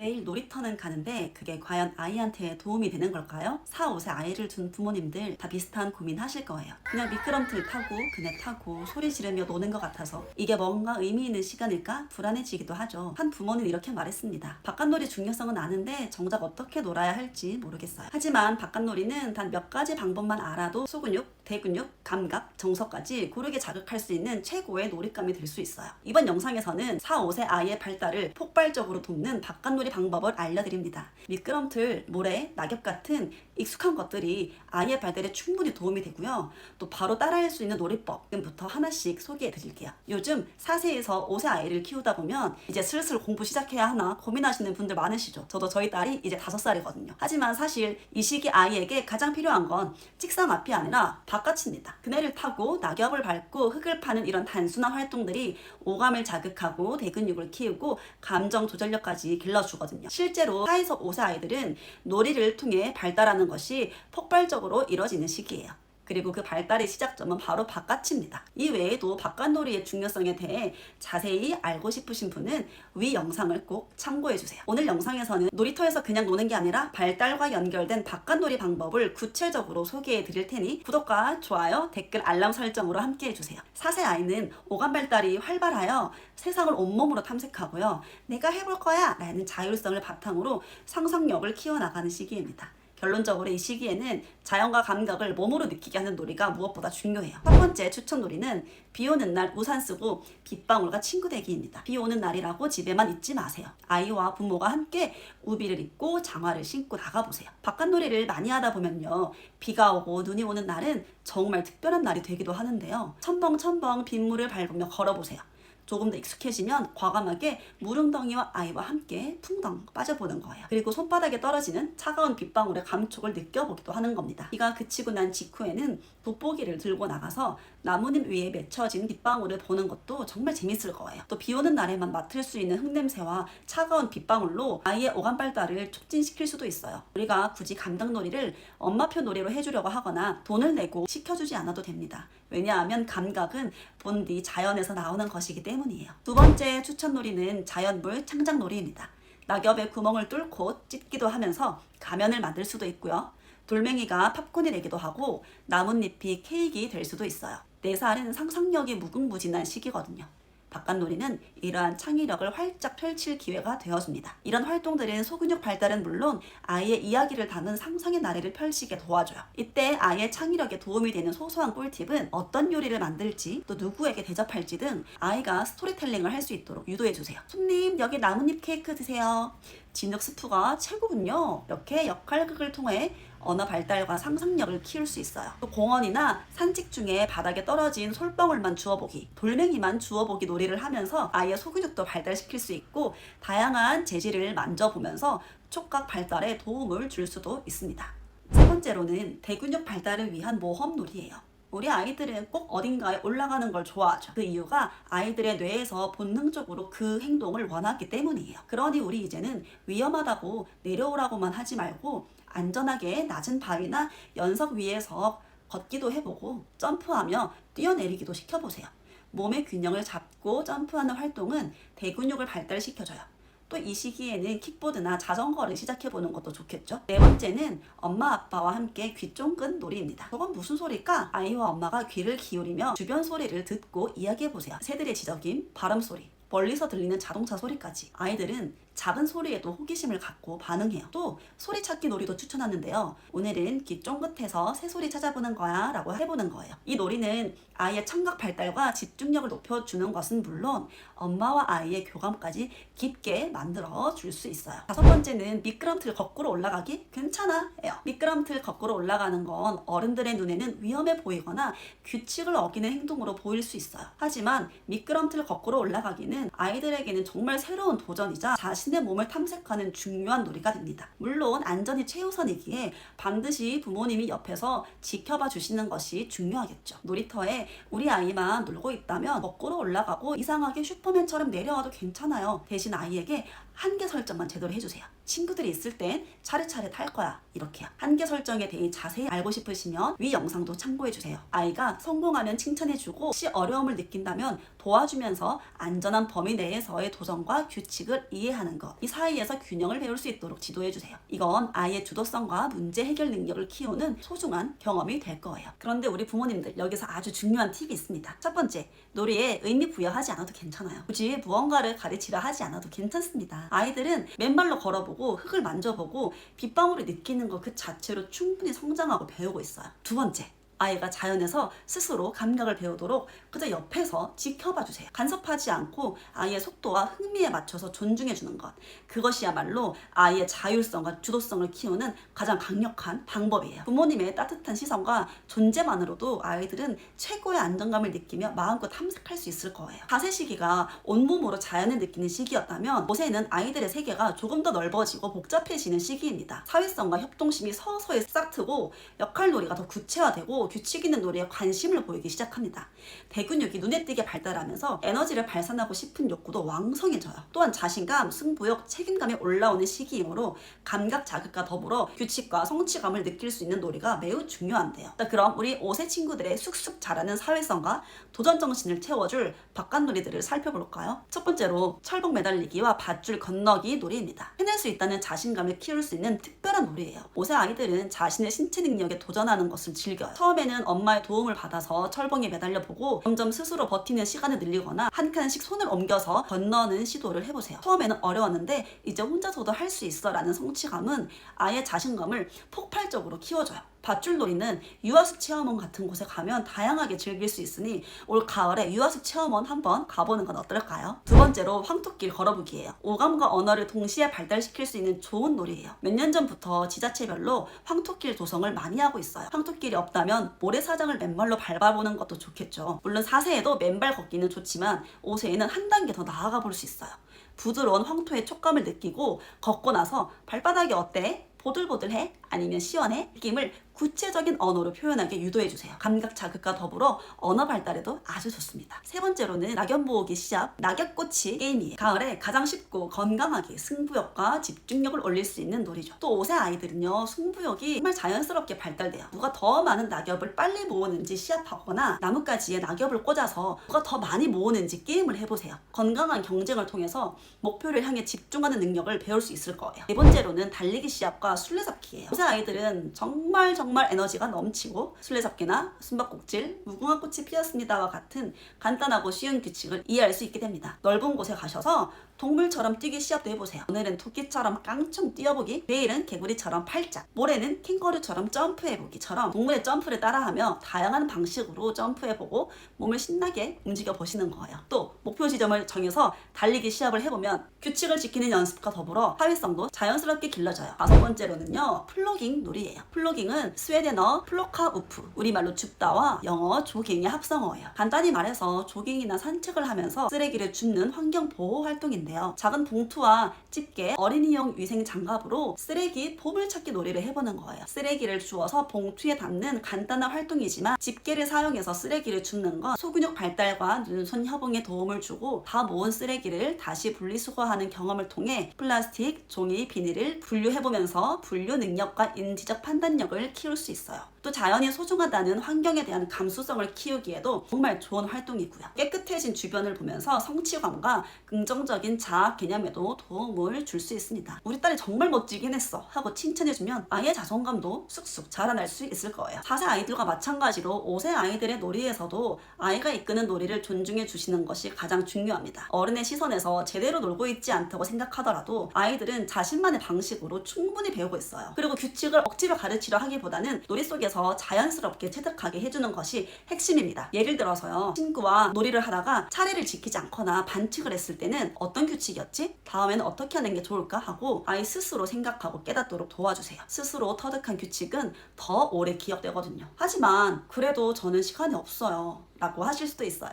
매일 놀이터는 가는데 그게 과연 아이한테 도움이 되는 걸까요? 4, 5세 아이를 둔 부모님들 다 비슷한 고민 하실 거예요. 그냥 미끄럼틀 타고 그네 타고 소리 지르며 노는 것 같아서 이게 뭔가 의미 있는 시간일까 불안해지기도 하죠. 한 부모는 이렇게 말했습니다. 바깥놀이 중요성은 아는데 정작 어떻게 놀아야 할지 모르겠어요. 하지만 바깥놀이는 단 몇 가지 방법만 알아도 소근육, 대근육, 감각, 정서까지 고르게 자극할 수 있는 최고의 놀잇감이 될 수 있어요. 이번 영상에서는 4, 5세 아이의 발달을 폭발적으로 돕는 바깥놀이 방법을 알려드립니다. 미끄럼틀, 모래, 낙엽 같은 익숙한 것들이 아이의 발달에 충분히 도움이 되고요. 또 바로 따라할 수 있는 놀이법 지금부터 하나씩 소개해 드릴게요. 요즘 4세에서 5세 아이를 키우다 보면 이제 슬슬 공부 시작해야 하나 고민하시는 분들 많으시죠. 저도 저희 딸이 이제 5살이거든요. 하지만 사실 이 시기 아이에게 가장 필요한 건 책상 앞이 아니라 바깥입니다. 그네를 타고 낙엽을 밟고 흙을 파는 이런 단순한 활동들이 오감을 자극하고 대근육을 키우고 감정 조절력까지 길러주거든요. 실제로 4에서 5세 아이들은 놀이를 통해 발달하는 것이 폭발적으로 이뤄지는 시기예요. 그리고 그 발달의 시작점은 바로 바깥입니다. 이 외에도 바깥놀이의 중요성에 대해 자세히 알고 싶으신 분은 위 영상을 꼭 참고해주세요. 오늘 영상에서는 놀이터에서 그냥 노는 게 아니라 발달과 연결된 바깥놀이 방법을 구체적으로 소개해 드릴 테니 구독과 좋아요, 댓글, 알람 설정으로 함께 해주세요. 4세 아이는 오감 발달이 활발하여 세상을 온몸으로 탐색하고요. 내가 해볼 거야 라는 자율성을 바탕으로 상상력을 키워나가는 시기입니다. 결론적으로 이 시기에는 자연과 감각을 몸으로 느끼게 하는 놀이가 무엇보다 중요해요. 첫 번째 추천 놀이는 비 오는 날 우산 쓰고 빗방울과 친구 되기입니다. 비 오는 날이라고 집에만 있지 마세요. 아이와 부모가 함께 우비를 입고 장화를 신고 나가보세요. 바깥놀이를 많이 하다 보면요. 비가 오고 눈이 오는 날은 정말 특별한 날이 되기도 하는데요. 첨벙첨벙 빗물을 밟으며 걸어보세요. 조금 더 익숙해지면 과감하게 물웅덩이와 아이와 함께 풍덩 빠져보는 거예요. 그리고 손바닥에 떨어지는 차가운 빗방울의 감촉을 느껴보기도 하는 겁니다. 비가 그치고 난 직후에는 돋보기를 들고 나가서 나뭇잎 위에 맺혀진 빗방울을 보는 것도 정말 재밌을 거예요. 또 비 오는 날에만 맡을 수 있는 흙냄새와 차가운 빗방울로 아이의 오감 발달을 촉진시킬 수도 있어요. 우리가 굳이 감각놀이를 엄마표 놀이로 해주려고 하거나 돈을 내고 시켜주지 않아도 됩니다. 왜냐하면 감각은 본디 자연에서 나오는 것이기 때문이에요. 두 번째 추천놀이는 자연물 창작놀이입니다. 낙엽에 구멍을 뚫고 찢기도 하면서 가면을 만들 수도 있고요. 돌멩이가 팝콘이 되기도 하고 나뭇잎이 케이크가 될 수도 있어요. 4살은 상상력이 무궁무진한 시기거든요. 바깥놀이는 이러한 창의력을 활짝 펼칠 기회가 되어줍니다. 이런 활동들은 소근육 발달은 물론 아이의 이야기를 담은 상상의 나래를 펼치게 도와줘요. 이때 아이의 창의력에 도움이 되는 소소한 꿀팁은 어떤 요리를 만들지 또 누구에게 대접할지 등 아이가 스토리텔링을 할 수 있도록 유도해주세요. 손님 여기 나뭇잎 케이크 드세요. 진흙 스프가 최고군요. 이렇게 역할극을 통해 언어 발달과 상상력을 키울 수 있어요. 또 공원이나 산책 중에 바닥에 떨어진 솔방울만 주워보기, 돌멩이만 주워보기 놀이를 하면서 아이의 소근육도 발달시킬 수 있고 다양한 재질을 만져보면서 촉각 발달에 도움을 줄 수도 있습니다. 세 번째로는 대근육 발달을 위한 모험놀이예요. 우리 아이들은 꼭 어딘가에 올라가는 걸 좋아하죠. 그 이유가 아이들의 뇌에서 본능적으로 그 행동을 원하기 때문이에요. 그러니 우리 이제는 위험하다고 내려오라고만 하지 말고 안전하게 낮은 바위나 연석 위에서 걷기도 해보고 점프하며 뛰어내리기도 시켜보세요. 몸의 균형을 잡고 점프하는 활동은 대근육을 발달시켜줘요. 또 이 시기에는 킥보드나 자전거를 시작해보는 것도 좋겠죠. 네 번째는 엄마 아빠와 함께 귀 쫑긋 놀이입니다. 저건 무슨 소리일까? 아이와 엄마가 귀를 기울이며 주변 소리를 듣고 이야기해보세요. 새들의 지저김, 바람소리, 멀리서 들리는 자동차 소리까지. 아이들은 작은 소리에도 호기심을 갖고 반응해요. 또 소리 찾기 놀이도 추천하는데요. 오늘은 귀 쫑긋해서 새소리 찾아보는 거야 라고 해보는 거예요. 이 놀이는 아이의 청각 발달과 집중력을 높여주는 것은 물론 엄마와 아이의 교감까지 깊게 만들어 줄 수 있어요. 다섯 번째는 미끄럼틀 거꾸로 올라가기 괜찮아 예요. 미끄럼틀 거꾸로 올라가는 건 어른들의 눈에는 위험해 보이거나 규칙을 어기는 행동으로 보일 수 있어요. 하지만 미끄럼틀 거꾸로 올라가기는 아이들에게는 정말 새로운 도전이자 자신의 몸을 탐색하는 중요한 놀이가 됩니다. 물론 안전이 최우선이기에 반드시 부모님이 옆에서 지켜봐 주시는 것이 중요하겠죠. 놀이터에 우리 아이만 놀고 있다면 거꾸로 올라가고 이상하게 슈퍼맨처럼 내려와도 괜찮아요. 대신 아이에게 한계 설정만 제대로 해주세요. 친구들이 있을 땐 차례차례 탈 거야 이렇게요. 한계 설정에 대해 자세히 알고 싶으시면 위 영상도 참고해주세요. 아이가 성공하면 칭찬해주고 혹시 어려움을 느낀다면 도와주면서 안전한 범위 내에서의 도전과 규칙을 이해하는 것, 이 사이에서 균형을 배울 수 있도록 지도해주세요. 이건 아이의 주도성과 문제 해결 능력을 키우는 소중한 경험이 될 거예요. 그런데 우리 부모님들, 여기서 아주 중요한 팁이 있습니다. 첫 번째, 놀이에 의미 부여하지 않아도 괜찮아요. 굳이 무언가를 가르치려 하지 않아도 괜찮습니다. 아이들은 맨발로 걸어보고 흙을 만져보고 빗방울을 느끼는 것 그 자체로 충분히 성장하고 배우고 있어요. 두 번째, 아이가 자연에서 스스로 감각을 배우도록 그저 옆에서 지켜봐 주세요. 간섭하지 않고 아이의 속도와 흥미에 맞춰서 존중해 주는 것, 그것이야말로 아이의 자율성과 주도성을 키우는 가장 강력한 방법이에요. 부모님의 따뜻한 시선과 존재만으로도 아이들은 최고의 안정감을 느끼며 마음껏 탐색할 수 있을 거예요. 4세 시기가 온몸으로 자연을 느끼는 시기였다면 5세는 아이들의 세계가 조금 더 넓어지고 복잡해지는 시기입니다. 사회성과 협동심이 서서히 싹트고 역할놀이가 더 구체화되고 규칙 있는 놀이에 관심을 보이기 시작합니다. 대근육이 눈에 띄게 발달하면서 에너지를 발산하고 싶은 욕구도 왕성해져요. 또한 자신감, 승부욕, 책임감이 올라오는 시기이므로 감각 자극과 더불어 규칙과 성취감을 느낄 수 있는 놀이가 매우 중요한데요. 그럼 우리 5세 친구들의 쑥쑥 자라는 사회성과 도전정신을 채워줄 바깥놀이들을 살펴볼까요? 첫 번째로 철봉 매달리기와 밧줄 건너기 놀이입니다. 해낼 수 있다는 자신감을 키울 수 있는 특별한 놀이예요. 5세 아이들은 자신의 신체 능력에 도전하는 것을 즐겨요. 처음에는 엄마의 도움을 받아서 철봉에 매달려 보고 점점 스스로 버티는 시간을 늘리거나 한 칸씩 손을 옮겨서 건너는 시도를 해보세요. 처음에는 어려웠는데 이제 혼자서도 할 수 있어 라는 성취감은 아이의 자신감을 폭발적으로 키워줘요. 밧줄놀이는 유아숲 체험원 같은 곳에 가면 다양하게 즐길 수 있으니 올 가을에 유아숲 체험원 한번 가보는 건 어떨까요? 두 번째로 황토길 걸어보기예요. 오감과 언어를 동시에 발달시킬 수 있는 좋은 놀이예요. 몇 년 전부터 지자체별로 황토길 조성을 많이 하고 있어요. 황토길이 없다면 모래사장을 맨발로 밟아보는 것도 좋겠죠. 물론 4세에도 맨발 걷기는 좋지만 5세에는 한 단계 더 나아가 볼 수 있어요. 부드러운 황토의 촉감을 느끼고 걷고 나서 발바닥이 어때? 보들보들해? 아니면 시원해? 느낌을 구체적인 언어로 표현하게 유도해주세요. 감각 자극과 더불어 언어 발달에도 아주 좋습니다. 세 번째로는 낙엽 모으기 시합, 낙엽꽃이 게임이에요. 가을에 가장 쉽고 건강하게 승부욕과 집중력을 올릴 수 있는 놀이죠. 또 5세 아이들은요, 승부욕이 정말 자연스럽게 발달돼요. 누가 더 많은 낙엽을 빨리 모으는지 시합하거나 나뭇가지에 낙엽을 꽂아서 누가 더 많이 모으는지 게임을 해보세요. 건강한 경쟁을 통해서 목표를 향해 집중하는 능력을 배울 수 있을 거예요. 네 번째로는 달리기 시합과 술래잡기예요. 5세 아이들은 정말 에너지가 넘치고 술래잡기나 숨바꼭질, 무궁화 꽃이 피었습니다와 같은 간단하고 쉬운 규칙을 이해할 수 있게 됩니다. 넓은 곳에 가셔서 동물처럼 뛰기 시합도 해보세요. 오늘은 토끼처럼 깡총 뛰어보기, 내일은 개구리처럼 팔짝, 모레는 캥거루처럼 점프해보기처럼 동물의 점프를 따라하며 다양한 방식으로 점프해보고 몸을 신나게 움직여보시는 거예요. 또 목표 지점을 정해서 달리기 시합을 해보면 규칙을 지키는 연습과 더불어 사회성도 자연스럽게 길러져요. 다섯 번째로는요, 플로깅 놀이예요. 플로깅은 스웨덴어 플로카 우프, 우리말로 줍다와 영어 조깅의 합성어예요. 간단히 말해서 조깅이나 산책을 하면서 쓰레기를 줍는 환경 보호 활동인데요. 작은 봉투와 집게, 어린이용 위생 장갑으로 쓰레기 보물찾기 놀이를 해보는 거예요. 쓰레기를 주워서 봉투에 담는 간단한 활동이지만 집게를 사용해서 쓰레기를 줍는 건 소근육 발달과 눈손 협응에 도움을 주고 다 모은 쓰레기를 다시 분리수거하는 경험을 통해 플라스틱, 종이, 비닐을 분류해보면서 분류 능력과 인지적 판단력을 키울 수 있어요. 또 자연이 소중하다는 환경에 대한 감수성을 키우기에도 정말 좋은 활동이고요. 깨끗해진 주변을 보면서 성취감과 긍정적인 자아 개념에도 도움을 줄 수 있습니다. 우리 딸이 정말 멋지긴 했어 하고 칭찬해주면 아이의 자존감도 쑥쑥 자라날 수 있을 거예요. 4세 아이들과 마찬가지로 5세 아이들의 놀이에서도 아이가 이끄는 놀이를 존중해 주시는 것이 가장 중요합니다. 어른의 시선에서 제대로 놀고 있지 않다고 생각하더라도 아이들은 자신만의 방식으로 충분히 배우고 있어요. 그리고 규칙을 억지로 가르치려 하기보다는 놀이 속에서 자연스럽게 체득하게 해주는 것이 핵심입니다. 예를 들어서요, 친구와 놀이를 하다가 차례를 지키지 않거나 반칙을 했을 때는 어떤 규칙이었지? 다음에는 어떻게 하는 게 좋을까? 하고 아이 스스로 생각하고 깨닫도록 도와주세요. 스스로 터득한 규칙은 더 오래 기억되거든요. 하지만 그래도 저는 시간이 없어요 라고 하실 수도 있어요.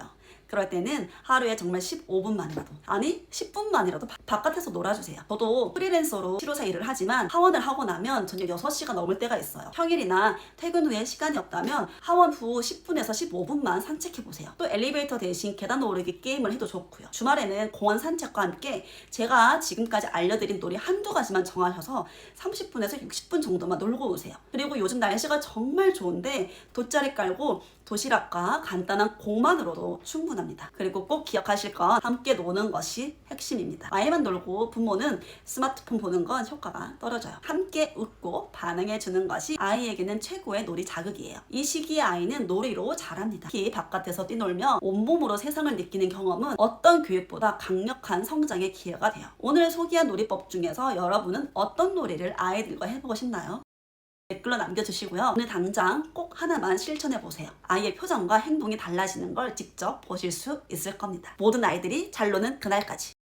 그럴 때는 하루에 정말 15분만이라도, 아니 10분만이라도 바깥에서 놀아주세요. 저도 프리랜서로 치료사 일을 하지만 하원을 하고 나면 저녁 6시가 넘을 때가 있어요. 평일이나 퇴근 후에 시간이 없다면 하원 후 10분에서 15분만 산책해보세요. 또 엘리베이터 대신 계단 오르기 게임을 해도 좋고요. 주말에는 공원 산책과 함께 제가 지금까지 알려드린 놀이 한두 가지만 정하셔서 30분에서 60분 정도만 놀고 오세요. 그리고 요즘 날씨가 정말 좋은데 돗자리 깔고 도시락과 간단한 공만으로도 충분합니다. 그리고 꼭 기억하실 건 함께 노는 것이 핵심입니다. 아이만 놀고 부모는 스마트폰 보는 건 효과가 떨어져요. 함께 웃고 반응해주는 것이 아이에게는 최고의 놀이 자극이에요. 이 시기에 아이는 놀이로 자랍니다. 특히 바깥에서 뛰놀며 온몸으로 세상을 느끼는 경험은 어떤 교육보다 강력한 성장의 기회가 돼요. 오늘 소개한 놀이법 중에서 여러분은 어떤 놀이를 아이들과 해보고 싶나요? 댓글로 남겨주시고요. 오늘 당장 꼭 하나만 실천해보세요. 아이의 표정과 행동이 달라지는 걸 직접 보실 수 있을 겁니다. 모든 아이들이 잘 노는 그날까지.